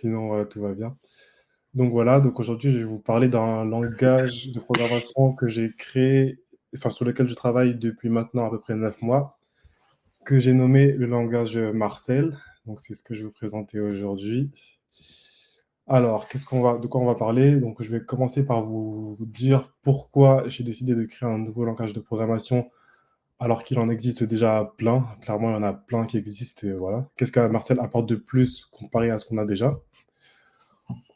Sinon, voilà, tout va bien. Donc voilà, donc aujourd'hui, je vais vous parler d'un langage de programmation que j'ai créé, enfin sur lequel je travaille depuis maintenant à peu près 9 mois, que j'ai nommé le langage Marcel. Donc c'est ce que je vais vous présenter aujourd'hui. Alors, de quoi on va parler? Donc je vais commencer par vous dire pourquoi j'ai décidé de créer un nouveau langage de programmation alors qu'il en existe déjà plein. Clairement, il y en a plein qui existent et voilà. Qu'est-ce que Marcel apporte de plus comparé à ce qu'on a déjà?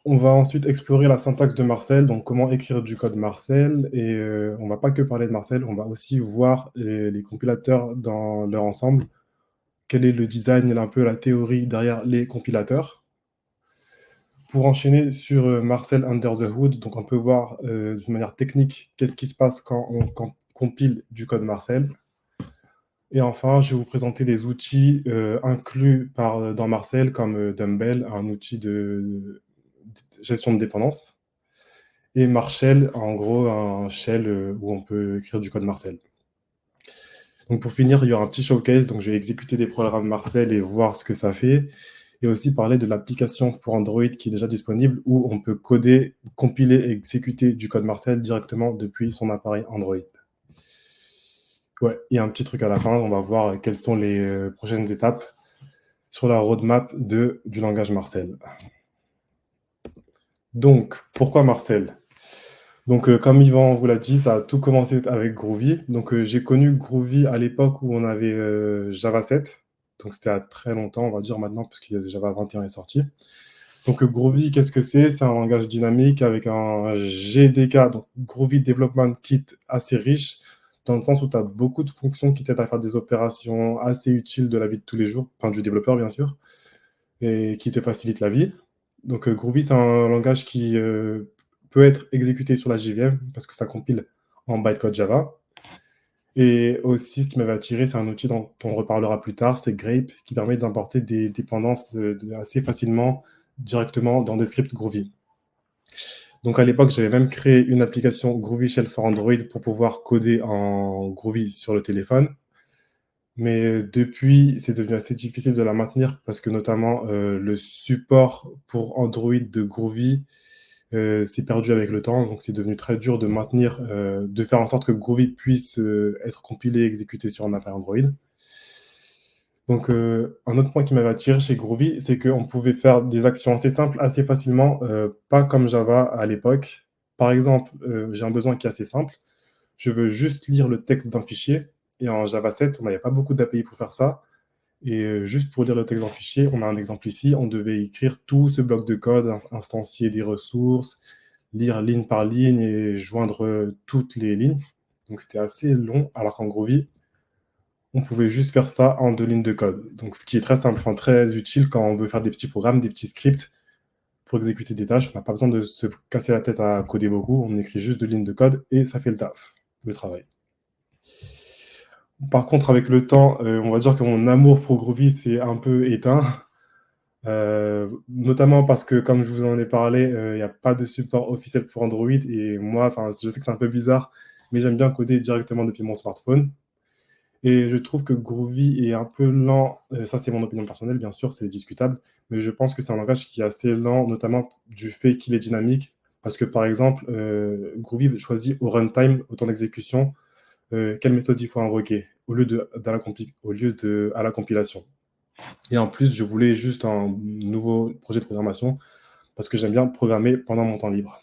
On va ensuite explorer la syntaxe de Marcel, donc comment écrire du code Marcel et on va pas que parler de Marcel, on va aussi voir les compilateurs dans leur ensemble. Quel est le design et un peu la théorie derrière les compilateurs. Pour enchaîner sur, Marcel under the hood, donc on peut voir, d'une manière technique, qu'est-ce qui se passe quand on compile du code Marcel et enfin, je vais vous présenter des outils, inclus dans Marcel comme, Dumbbell, un outil de gestion de dépendance. Et Marshall, en gros, un shell où on peut écrire du code Marcel. Donc pour finir, il y aura un petit showcase, donc je vais exécuter des programmes Marcel et voir ce que ça fait. Et aussi parler de l'application pour Android qui est déjà disponible, où on peut coder, compiler et exécuter du code Marcel directement depuis son appareil Android. Ouais, il y a un petit truc à la fin, on va voir quelles sont les prochaines étapes sur la roadmap du langage Marcel. Donc, pourquoi Marcel? Donc, comme Yvan vous l'a dit, ça a tout commencé avec Groovy. Donc, j'ai connu Groovy à l'époque où on avait Java 7. Donc, c'était à très longtemps, on va dire maintenant, parce que Java 21 est sorti. Donc, Groovy, qu'est-ce que c'est? C'est un langage dynamique avec un GDK, donc Groovy Development Kit, assez riche, dans le sens où tu as beaucoup de fonctions qui t'aident à faire des opérations assez utiles de la vie de tous les jours, enfin du développeur bien sûr, et qui te facilitent la vie. Donc, Groovy, c'est un langage qui peut être exécuté sur la JVM parce que ça compile en bytecode Java. Et aussi, ce qui m'avait attiré, c'est un outil dont on reparlera plus tard, c'est Grape, qui permet d'importer des dépendances assez facilement directement dans des scripts Groovy. Donc à l'époque, j'avais même créé une application Groovy Shell for Android pour pouvoir coder en Groovy sur le téléphone. Mais depuis, c'est devenu assez difficile de la maintenir parce que notamment le support pour Android de Groovy s'est perdu avec le temps. Donc c'est devenu très dur de maintenir, de faire en sorte que Groovy puisse être compilé et exécuté sur un appareil Android. Donc un autre point qui m'avait attiré chez Groovy, c'est qu'on pouvait faire des actions assez simples, assez facilement, pas comme Java à l'époque. Par exemple, j'ai un besoin qui est assez simple. Je veux juste lire le texte d'un fichier et en Java 7, on n'avait pas beaucoup d'API pour faire ça et juste pour lire le texte d'un fichier, on a un exemple ici, on devait écrire tout ce bloc de code, instancier des ressources, lire ligne par ligne et joindre, toutes les lignes. Donc c'était assez long, alors qu'en Groovy, on pouvait juste faire ça en 2 lignes de code. Donc ce qui est très simple, enfin très utile quand on veut faire des petits programmes, des petits scripts pour exécuter des tâches. On n'a pas besoin de se casser la tête à coder beaucoup, on écrit juste 2 lignes de code et ça fait le taf, le travail. Par contre, avec le temps, on va dire que mon amour pour Groovy s'est un peu éteint, notamment parce que comme je vous en ai parlé, il y a pas de support officiel pour Android et moi, enfin, je sais que c'est un peu bizarre, mais j'aime bien coder directement depuis mon smartphone et je trouve que Groovy est un peu lent, ça c'est mon opinion personnelle bien sûr, c'est discutable, mais je pense que c'est un langage qui est assez lent, notamment du fait qu'il est dynamique. Parce que par exemple, Groovy choisit au runtime, au temps d'exécution, quelle méthode il faut invoquer au lieu de à la compilation. Et en plus, je voulais juste un nouveau projet de programmation parce que j'aime bien programmer pendant mon temps libre.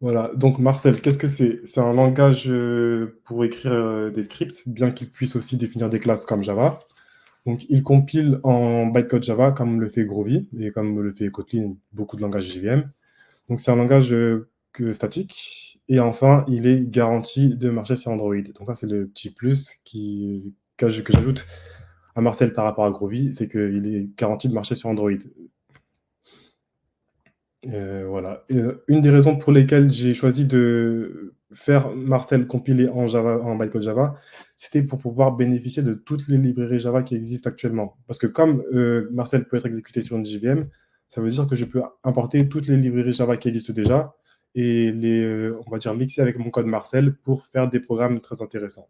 Voilà, donc Marcel, qu'est-ce que c'est? C'est un langage pour écrire des scripts, bien qu'il puisse aussi définir des classes comme Java. Donc il compile en bytecode Java comme le fait Groovy et comme le fait Kotlin, beaucoup de langages JVM. Donc c'est un langage statique. Et enfin, il est garanti de marcher sur Android. Donc ça, c'est le petit plus que j'ajoute à Marcel par rapport à Groovy, c'est qu'il est garanti de marcher sur Android. Voilà. Et, une des raisons pour lesquelles j'ai choisi de faire Marcel compiler en Java, en bytecode Java, c'était pour pouvoir bénéficier de toutes les librairies Java qui existent actuellement. Parce que comme Marcel peut être exécuté sur une JVM, ça veut dire que je peux importer toutes les librairies Java qui existent déjà et on va dire, mixer avec mon code Marcel pour faire des programmes très intéressants.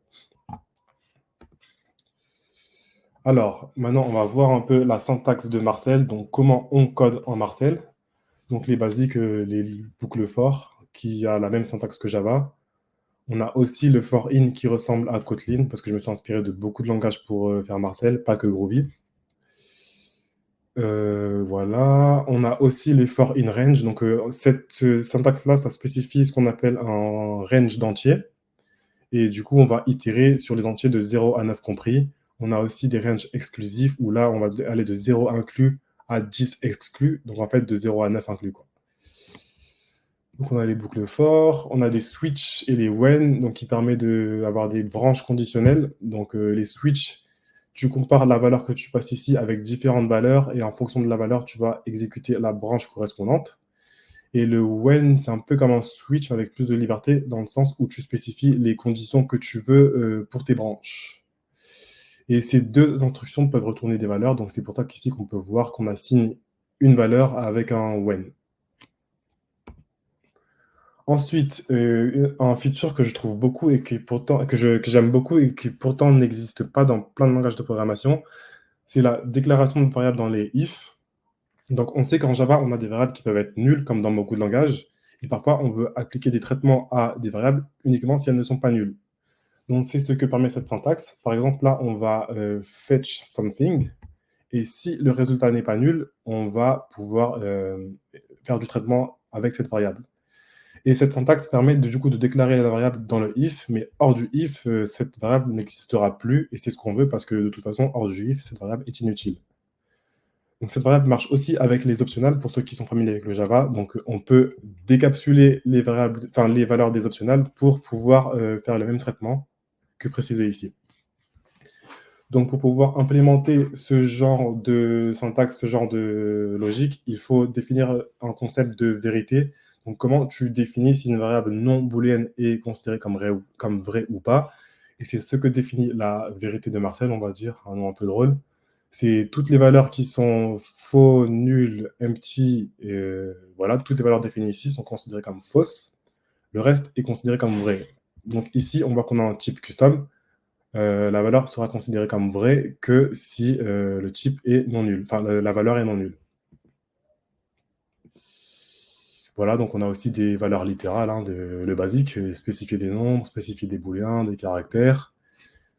Alors, maintenant, on va voir un peu la syntaxe de Marcel, donc comment on code en Marcel. Donc les basiques, les boucles for, qui a la même syntaxe que Java. On a aussi le for in qui ressemble à Kotlin, parce que je me suis inspiré de beaucoup de langages pour faire Marcel, pas que Groovy. Voilà. On a aussi les for in range. Donc cette syntaxe-là, ça spécifie ce qu'on appelle un range d'entiers. Et du coup, on va itérer sur les entiers de 0 à 9 compris. On a aussi des ranges exclusifs où là, on va aller de 0 inclus à 10 exclus. Donc en fait, de 0 à 9 inclus, quoi. Donc on a les boucles for, on a des switch et les when, donc qui permet d'avoir des branches conditionnelles. Donc les switch, tu compares la valeur que tu passes ici avec différentes valeurs et en fonction de la valeur, tu vas exécuter la branche correspondante. Et le when, c'est un peu comme un switch avec plus de liberté dans le sens où tu spécifies les conditions que tu veux pour tes branches. Et ces deux instructions peuvent retourner des valeurs, donc c'est pour ça qu'ici qu'on peut voir qu'on assigne une valeur avec un when. Ensuite, un feature que je trouve beaucoup et qui pourtant que j'aime beaucoup et qui pourtant n'existe pas dans plein de langages de programmation, c'est la déclaration de variables dans les if. Donc on sait qu'en Java, on a des variables qui peuvent être nulles, comme dans beaucoup de langages, et parfois on veut appliquer des traitements à des variables uniquement si elles ne sont pas nulles. Donc c'est ce que permet cette syntaxe. Par exemple, là, on va fetch something, et si le résultat n'est pas nul, on va pouvoir faire du traitement avec cette variable. Et cette syntaxe permet du coup de déclarer la variable dans le if, mais hors du if, cette variable n'existera plus, et c'est ce qu'on veut parce que de toute façon, hors du if, cette variable est inutile. Donc cette variable marche aussi avec les optionales pour ceux qui sont familiers avec le Java. Donc on peut décapsuler les variables, enfin les valeurs des optionales pour pouvoir faire le même traitement que précisé ici. Donc pour pouvoir implémenter ce genre de syntaxe, ce genre de logique, il faut définir un concept de vérité. Donc comment tu définis si une variable non booléenne est considérée comme vraie ou pas. Et c'est ce que définit la vérité de Marcel, on va dire, un nom un peu drôle. C'est toutes les valeurs qui sont faux, nul, empty, et voilà, toutes les valeurs définies ici sont considérées comme fausses. Le reste est considéré comme vrai. Donc ici, on voit qu'on a un type custom. La valeur sera considérée comme vraie que si le type est non nul, enfin la valeur est non nulle. Voilà, donc on a aussi des valeurs littérales, hein, le basique, spécifier des nombres, spécifier des booléens, des caractères,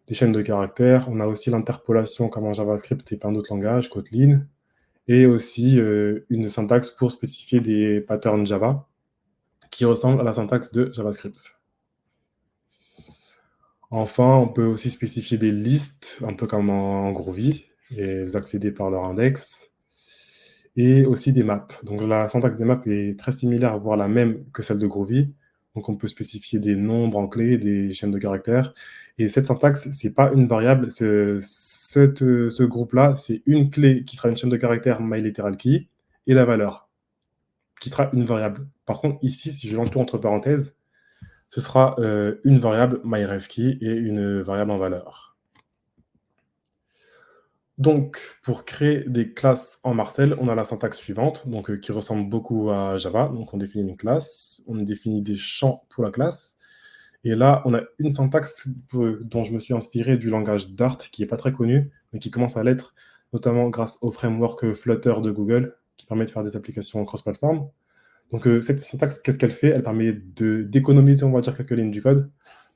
des chaînes de caractères. On a aussi l'interpolation comme en JavaScript et plein d'autres langages, Kotlin, et aussi une syntaxe pour spécifier des patterns Java qui ressemblent à la syntaxe de JavaScript. Enfin, on peut aussi spécifier des listes, un peu comme en Groovy, et les accéder par leur index, et aussi des maps. Donc la syntaxe des maps est très similaire, voire la même que celle de Groovy. Donc on peut spécifier des nombres en clé, des chaînes de caractères. Et cette syntaxe, c'est pas une variable, ce groupe-là, c'est une clé qui sera une chaîne de caractères myLiteralKey et la valeur, qui sera une variable. Par contre, ici, si je l'entoure entre parenthèses, ce sera une variable myRefKey et une variable en valeur. Donc, pour créer des classes en Martel, on a la syntaxe suivante, donc, qui ressemble beaucoup à Java. Donc, on définit une classe, on définit des champs pour la classe. Et là, on a une syntaxe dont je me suis inspiré du langage Dart, qui n'est pas très connu, mais qui commence à l'être, notamment grâce au framework Flutter de Google, qui permet de faire des applications cross-platform. Donc, cette syntaxe, qu'est-ce qu'elle fait? Elle permet d'économiser, on va dire, quelques lignes du code.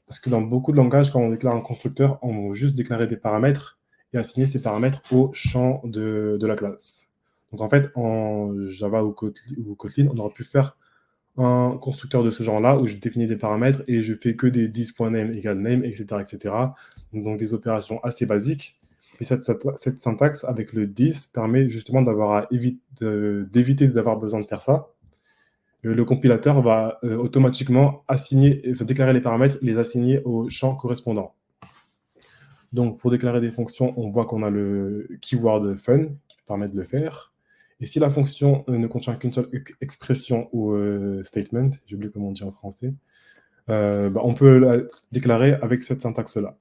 Parce que dans beaucoup de langages, quand on déclare un constructeur, on va juste déclarer des paramètres et assigner ces paramètres au champ de la classe. Donc en fait, en Java ou Kotlin, on aurait pu faire un constructeur de ce genre-là où je définis des paramètres et je fais que des this.name égale name, etc., etc. Donc des opérations assez basiques. Et cette syntaxe avec le this permet justement d'éviter d'avoir besoin de faire ça. Le compilateur va automatiquement déclarer les paramètres et les assigner au champ correspondant. Donc, pour déclarer des fonctions, on voit qu'on a le keyword fun qui permet de le faire. Et si la fonction ne contient qu'une seule expression ou statement, j'ai oublié comment on dit en français, on peut la déclarer avec cette syntaxe-là.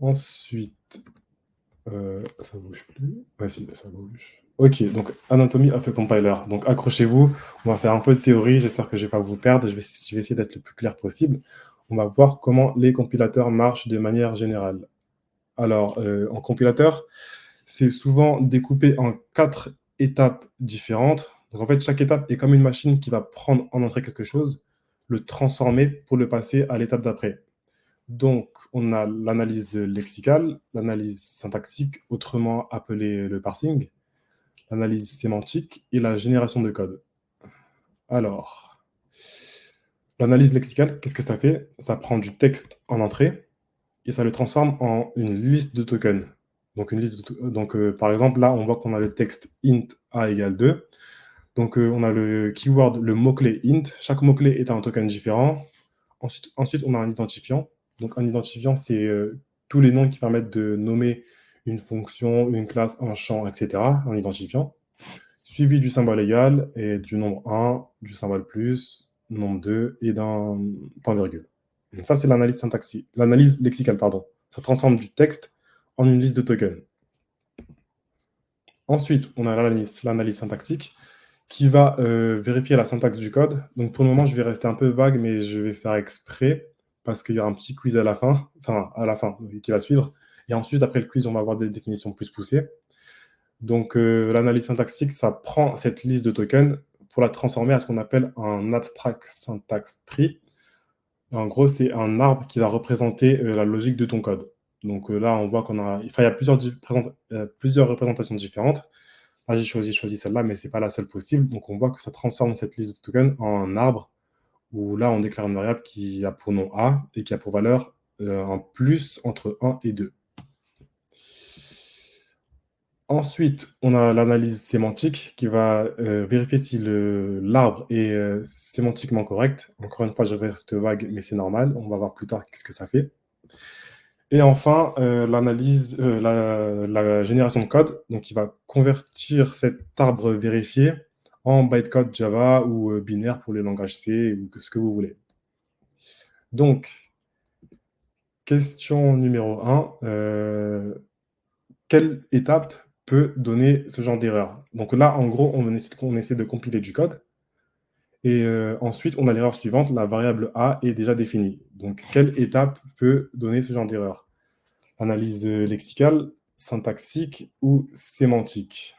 Ensuite, ça ne bouge plus. Ah si, ça bouge. Ok, donc Anatomy of a Compiler. Donc accrochez-vous, on va faire un peu de théorie, j'espère que je ne vais pas vous perdre, je vais essayer d'être le plus clair possible. On va voir comment les compilateurs marchent de manière générale. Alors, en compilateur, c'est souvent découpé en 4 étapes différentes. Donc en fait, chaque étape est comme une machine qui va prendre en entrée quelque chose, le transformer pour le passer à l'étape d'après. Donc, on a l'analyse lexicale, l'analyse syntaxique, autrement appelée le parsing, l'analyse sémantique et la génération de code. Alors, l'analyse lexicale, qu'est-ce que ça fait? Ça prend du texte en entrée et ça le transforme en une liste de tokens. Donc, par exemple, là, on voit qu'on a le texte int a égale 2. Donc, on a le keyword, le mot-clé int. Chaque mot-clé est un token différent. Ensuite, on a un identifiant. Donc, un identifiant, c'est tous les noms qui permettent de nommer une fonction, une classe, un champ, etc. Un identifiant. Suivi du symbole égal et du nombre 1, du symbole plus, nombre 2 et d'un point virgule. Donc ça, c'est l'analyse syntaxique, l'analyse lexicale, pardon. Ça transforme du texte en une liste de tokens. Ensuite, on a l'analyse syntaxique qui va vérifier la syntaxe du code. Donc pour le moment, je vais rester un peu vague, mais je vais faire exprès parce qu'il y aura un petit quiz à la fin, qui va suivre. Et ensuite, après le quiz, on va avoir des définitions plus poussées. Donc, l'analyse syntaxique, ça prend cette liste de tokens pour la transformer à ce qu'on appelle un abstract syntax tree. En gros, c'est un arbre qui va représenter la logique de ton code. Donc là, on voit il y a plusieurs représentations différentes. Là, j'ai choisi celle-là, mais ce n'est pas la seule possible. Donc, on voit que ça transforme cette liste de tokens en un arbre où là, on déclare une variable qui a pour nom A et qui a pour valeur un plus entre 1 et 2. Ensuite, on a l'analyse sémantique qui va vérifier si l'arbre est sémantiquement correct. Encore une fois, je reste vague, mais c'est normal. On va voir plus tard qu'est-ce que ça fait. Et enfin, la génération de code, donc qui va convertir cet arbre vérifié en bytecode Java ou binaire pour les langages C ou ce que vous voulez. Donc, question numéro 1. Quelle étape peut donner ce genre d'erreur? Donc là, en gros, on essaie de compiler du code et ensuite, on a l'erreur suivante, la variable A est déjà définie. Donc quelle étape peut donner ce genre d'erreur? Analyse lexicale, syntaxique ou sémantique?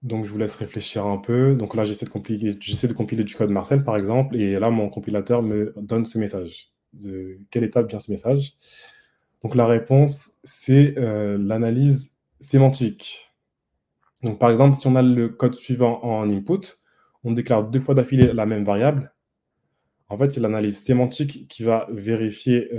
Donc je vous laisse réfléchir un peu. Donc là, j'essaie de compiler du code Marcel, par exemple, et là, mon compilateur me donne ce message. De quelle étape vient ce message? Donc la réponse, c'est l'analyse sémantique. Donc par exemple, si on a le code suivant en input, on déclare 2 fois d'affilée la même variable. En fait, c'est l'analyse sémantique qui va vérifier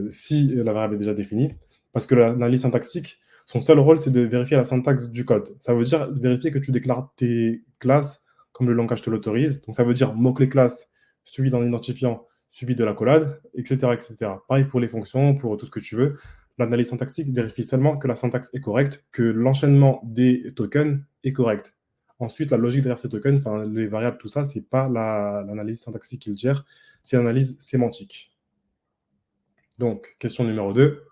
si la variable est déjà définie. Parce que l'analyse syntaxique, son seul rôle, c'est de vérifier la syntaxe du code. Ça veut dire vérifier que tu déclares tes classes comme le langage te l'autorise. Donc ça veut dire mot-clé classe suivi d'un identifiant, suivi de l'accolade, etc., etc. Pareil pour les fonctions, pour tout ce que tu veux. L'analyse syntaxique vérifie seulement que la syntaxe est correcte, que l'enchaînement des tokens est correct. Ensuite, la logique derrière ces tokens, enfin, les variables, tout ça, c'est pas l'analyse syntaxique qui le gère, c'est l'analyse sémantique. Donc, question numéro 2.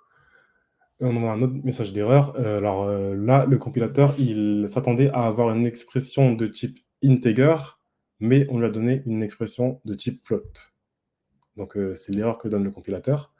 On a un autre message d'erreur. Là, le compilateur, il s'attendait à avoir une expression de type integer, mais on lui a donné une expression de type float. Donc, c'est l'erreur que donne le compilateur.